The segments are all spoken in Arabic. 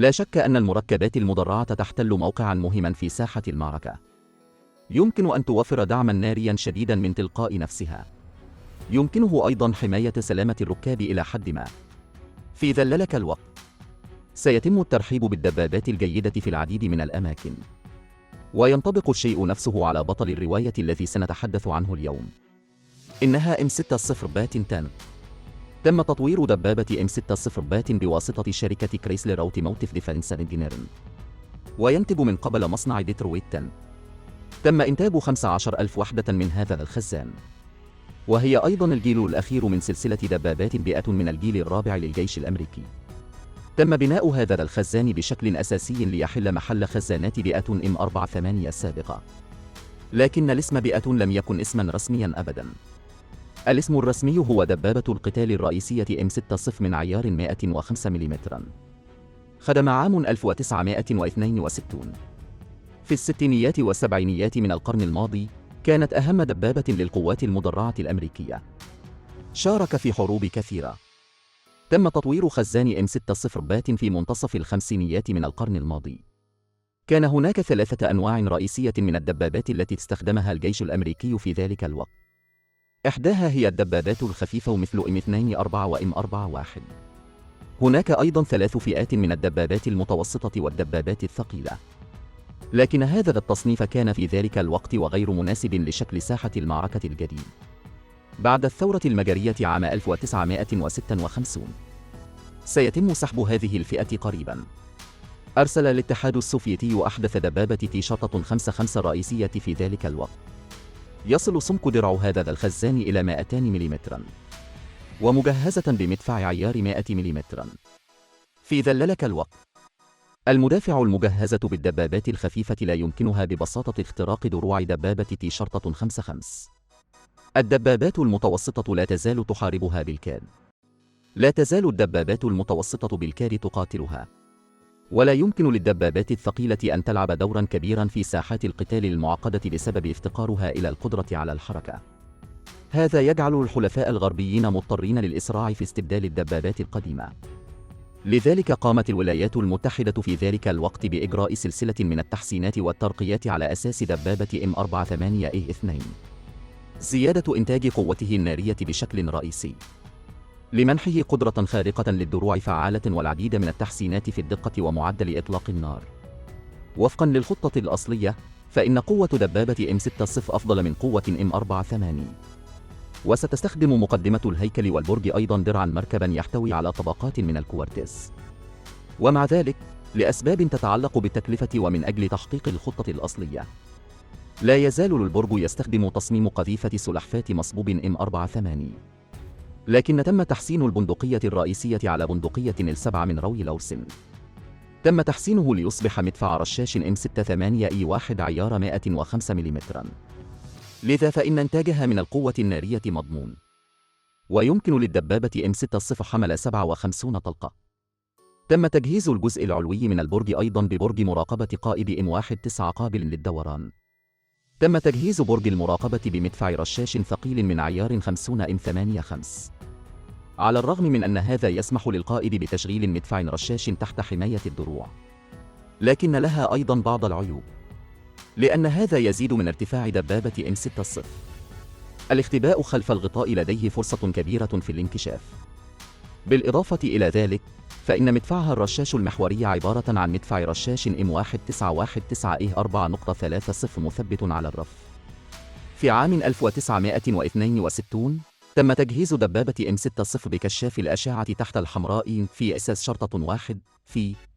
لا شك أن المركبات المدرعة تحتل موقعا مهما في ساحة المعركة. يمكن أن توفر دعما ناريا شديدا من تلقاء نفسها. يمكنه أيضا حماية سلامة الركاب إلى حد ما. في ذلك الوقت سيتم الترحيب بالدبابات الجيدة في العديد من الأماكن. وينطبق الشيء نفسه على بطل الرواية الذي سنتحدث عنه اليوم. إنها M60 باتن. تم تطوير دبابة M60 باتن بواسطة شركة كريسلر أوتوموتيف ديفنس إنجينيرنج، وينتج من قبل مصنع ديترويت 10. تم إنتاج 15,000 وحدة من هذا الخزان، وهي أيضا الجيل الأخير من سلسلة دبابات بيئة من الجيل الرابع للجيش الأمريكي. تم بناء هذا الخزان بشكل أساسي ليحل محل خزانات بيئة M48 السابقة، لكن الاسم بيئة لم يكن اسما رسميا أبدا. الاسم الرسمي هو دبابة القتال الرئيسية M60 من عيار 105 ملم. خدم عام 1962. في الستينيات والسبعينيات من القرن الماضي كانت أهم دبابة للقوات المدرعة الأمريكية. شارك في حروب كثيرة. تم تطوير خزان M60 باتن في منتصف الخمسينيات من القرن الماضي. كان هناك 3 أنواع رئيسية من الدبابات التي استخدمها الجيش الأمريكي في ذلك الوقت. إحداها هي الدبابات الخفيفة مثل M24 و M41. هناك أيضا 3 فئات من الدبابات المتوسطة والدبابات الثقيلة. لكن هذا التصنيف كان في ذلك الوقت وغير مناسب لشكل ساحة المعركة الجديد. بعد الثورة المجرية عام 1956 سيتم سحب هذه الفئة قريبا. أرسل الاتحاد السوفيتي أحدث دبابة تي-55 رئيسية في ذلك الوقت. يصل سمك درع هذا الخزان إلى 200 ملم، ومجهزة بمدفع عيار 100 ملم. في ذلك الوقت المدافع المجهزة بالدبابات الخفيفة لا يمكنها ببساطة اختراق دروع دبابة تي-55. الدبابات المتوسطة لا تزال تحاربها بالكاد. لا تزال الدبابات المتوسطة بالكاد تقاتلها. ولا يمكن للدبابات الثقيلة أن تلعب دورا كبيرا في ساحات القتال المعقدة بسبب افتقارها إلى القدرة على الحركة. هذا يجعل الحلفاء الغربيين مضطرين للإسراع في استبدال الدبابات القديمة. لذلك قامت الولايات المتحدة في ذلك الوقت بإجراء سلسلة من التحسينات والترقيات على أساس دبابة M48A2، زيادة إنتاج قوته النارية بشكل رئيسي، لمنحه قدرة خارقة للدروع فعالة، والعديد من التحسينات في الدقة ومعدل إطلاق النار. وفقا للخطة الأصلية، فإن قوة دبابة M60 أفضل من قوة M48، وستستخدم مقدمة الهيكل والبرج أيضا درعا مركبا يحتوي على طبقات من الكوارتز. ومع ذلك، لأسباب تتعلق بالتكلفة ومن أجل تحقيق الخطة الأصلية، لا يزال البرج يستخدم تصميم قذيفة سلحفاة مصبوب M48. لكن تم تحسين البندقية الرئيسية على بندقية ال7 من روي لورسن. تم تحسينه ليصبح مدفع رشاش M68E1 عيار 105 ملم. لذا فإن إنتاجها من القوة النارية مضمون. ويمكن للدبابة M60 حمل 57 طلقة. تم تجهيز الجزء العلوي من البرج أيضا ببرج مراقبة قائد M19 قابل للدوران. تم تجهيز برج المراقبة بمدفع رشاش ثقيل من عيار 50 M85. على الرغم من أن هذا يسمح للقائد بتشغيل مدفع رشاش تحت حماية الدروع، لكن لها أيضا بعض العيوب، لأن هذا يزيد من ارتفاع دبابة M60. الاختباء خلف الغطاء لديه فرصة كبيرة في الانكشاف. بالإضافة إلى ذلك، فإن مدفعها الرشاش المحوري عبارة عن مدفع رشاش M1919E4.30 مثبت على الرف. في عام 1962 تم تجهيز دبابة M60 بكشاف الأشعة تحت الحمراء في أساس شرطة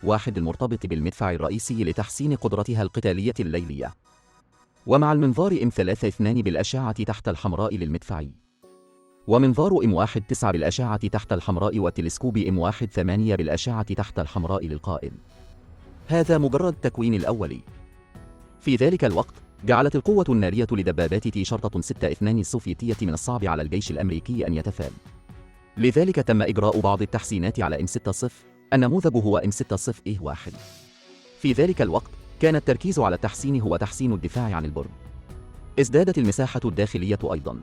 1 المرتبط بالمدفع الرئيسي لتحسين قدرتها القتالية الليلية، ومع المنظار M32 بالأشعة تحت الحمراء للمدفعي، ومنظار M19 بالأشعة تحت الحمراء، والتلسكوب M18 بالأشعة تحت الحمراء للقائد. هذا مجرد التكوين الأولي. في ذلك الوقت جعلت القوة النارية لدبابات تي-62 السوفيتية من الصعب على الجيش الأمريكي أن يتفادى. لذلك تم إجراء بعض التحسينات على M60. النموذج هو M60E1. في ذلك الوقت كان التركيز على التحسين هو تحسين الدفاع عن البرج. ازدادت المساحة الداخلية أيضا.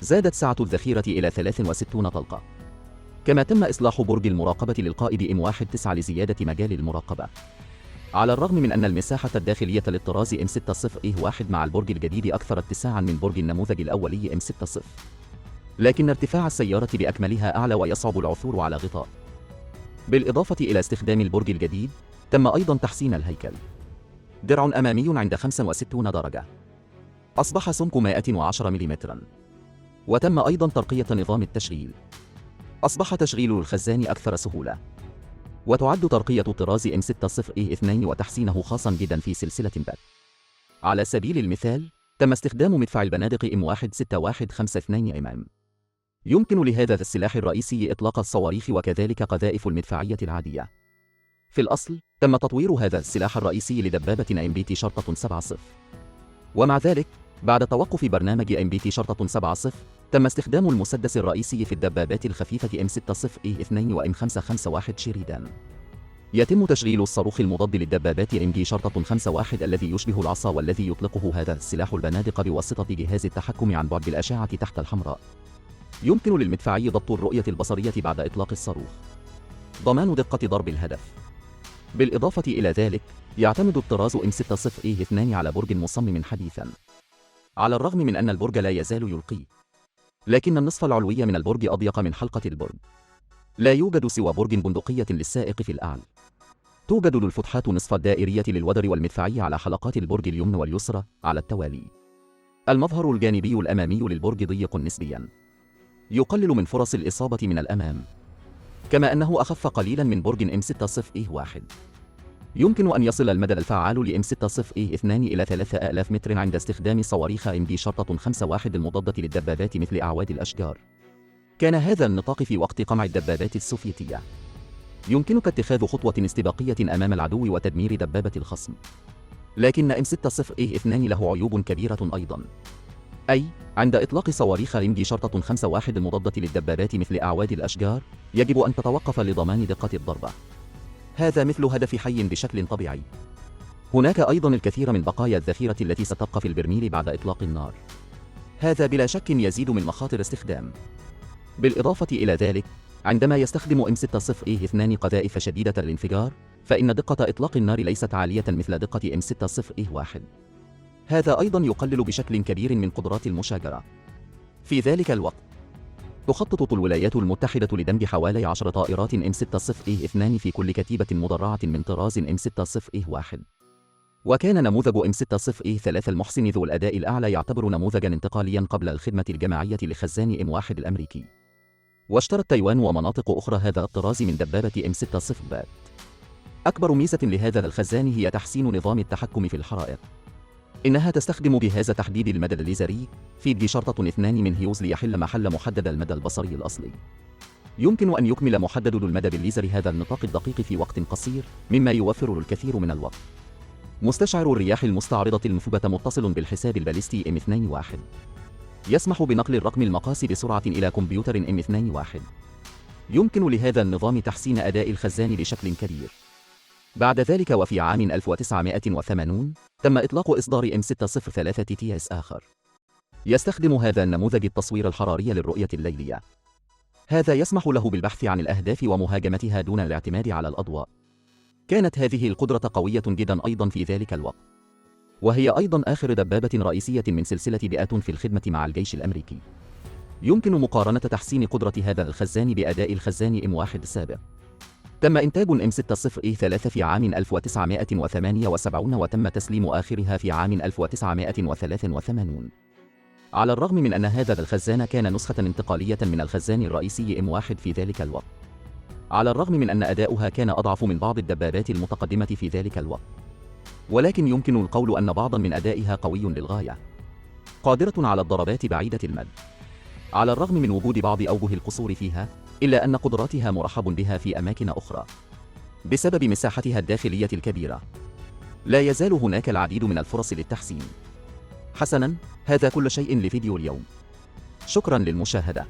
زادت سعة الذخيرة إلى 63 طلقة. كما تم إصلاح برج المراقبة للقائد M19 لزيادة مجال المراقبة. على الرغم من أن المساحة الداخلية للطراز M60E1 مع البرج الجديد أكثر اتساعاً من برج النموذج الأولي M60، لكن ارتفاع السيارة بأكملها أعلى ويصعب العثور على غطاء. بالإضافة إلى استخدام البرج الجديد، تم أيضاً تحسين الهيكل. درع أمامي عند 65 درجة، أصبح سمك 110 ملم، وتم أيضاً ترقية نظام التشغيل. أصبح تشغيل الخزان أكثر سهولة، وتعد ترقية طراز M60E2 وتحسينه خاصاً جداً في سلسلة باك. على سبيل المثال، تم استخدام مدفع البنادق M1651 يمكن لهذا السلاح الرئيسي إطلاق الصواريخ وكذلك قذائف المدفعية العادية. في الأصل، تم تطوير هذا السلاح الرئيسي لدبابة MBT-70، ومع ذلك، بعد توقف برنامج MBT-70، تم استخدام المسدس الرئيسي في الدبابات الخفيفة M60E2 و M551 شريدان. يتم تشغيل الصاروخ المضاد للدبابات MD-51 الذي يشبه العصا والذي يطلقه هذا السلاح البنادق بواسطة جهاز التحكم عن بعد بالأشعة تحت الحمراء. يمكن للمدفعي ضبط الرؤية البصرية بعد إطلاق الصاروخ، ضمان دقة ضرب الهدف. بالإضافة إلى ذلك، يعتمد الطراز M60E2 على برج مصمم حديثاً. على الرغم من أن البرج لا يزال يلقي، لكن النصف العلوي من البرج أضيق من حلقة البرج. لا يوجد سوى برج بندقية للسائق في الأعلى. توجد الفتحات نصف الدائرية للودر والمدفعي على حلقات البرج اليمنى واليسرى على التوالي. المظهر الجانبي الأمامي للبرج ضيق نسبياً، يقلل من فرص الإصابة من الأمام، كما أنه أخف قليلاً من برج M60E1. يمكن أن يصل المدى الفعال لM60E2 إلى 3000 متر عند استخدام صواريخ MD-51 المضادة للدبابات مثل أعواد الأشجار. كان هذا النطاق في وقت قمع الدبابات السوفيتية. يمكنك اتخاذ خطوة استباقية أمام العدو وتدمير دبابة الخصم. لكن M60E2 له عيوب كبيرة أيضاً، أي عند إطلاق صواريخ MD-51 المضادة للدبابات مثل أعواد الأشجار، يجب أن تتوقف لضمان دقة الضربة. هذا مثل هدف حي بشكل طبيعي. هناك أيضاً الكثير من بقايا الذخيرة التي ستبقى في البرميل بعد إطلاق النار. هذا بلا شك يزيد من مخاطر استخدام. بالإضافة إلى ذلك، عندما يستخدم M60E2 قذائف شديدة الانفجار، فإن دقة إطلاق النار ليست عالية مثل دقة M60E1. هذا أيضاً يقلل بشكل كبير من قدرات المشاجرة. في ذلك الوقت، تخطط الولايات المتحدة لدمج حوالي 10 طائرات M60E2 في كل كتيبة مدرعة من طراز M60E1. وكان نموذج M60E3 المحسن ذو الأداء الأعلى يعتبر نموذجاً انتقالياً قبل الخدمة الجماعية لخزان M1 الأمريكي. واشترت تايوان ومناطق أخرى هذا الطراز من دبابة M60 بات. أكبر ميزة لهذا الخزان هي تحسين نظام التحكم في الحرائق. إنها تستخدم جهاز تحديد المدى الليزري FPD-2 من هيوز ليحل محل محدد المدى البصري الأصلي. يمكن أن يكمل محدد المدى بالليزر هذا النطاق الدقيق في وقت قصير، مما يوفر الكثير من الوقت. مستشعر الرياح المستعرضة المثبت متصل بالحساب الباليستي M21. يسمح بنقل الرقم المقاسي بسرعة إلى كمبيوتر M21. يمكن لهذا النظام تحسين أداء الخزان بشكل كبير. بعد ذلك وفي عام 1980 تم إطلاق إصدار M603 TS آخر. يستخدم هذا النموذج التصوير الحراري للرؤية الليلية. هذا يسمح له بالبحث عن الأهداف ومهاجمتها دون الاعتماد على الأضواء. كانت هذه القدرة قوية جدا أيضا في ذلك الوقت، وهي أيضا آخر دبابة رئيسية من سلسلة بيئات في الخدمة مع الجيش الأمريكي. يمكن مقارنة تحسين قدرة هذا الخزان بأداء الخزان M1 السابق. تم إنتاج M60E3 في عام 1978 وتم تسليم آخرها في عام 1983. على الرغم من أن هذا الخزان كان نسخة انتقالية من الخزان الرئيسي M1 في ذلك الوقت، على الرغم من أن أداؤها كان أضعف من بعض الدبابات المتقدمة في ذلك الوقت، ولكن يمكن القول أن بعضا من أدائها قوي للغاية، قادرة على الضربات بعيدة المدى. على الرغم من وجود بعض أوجه القصور فيها، إلا أن قدراتها مرحب بها في أماكن أخرى بسبب مساحتها الداخلية الكبيرة. لا يزال هناك العديد من الفرص للتحسين. حسناً، هذا كل شيء لفيديو اليوم. شكراً للمشاهدة.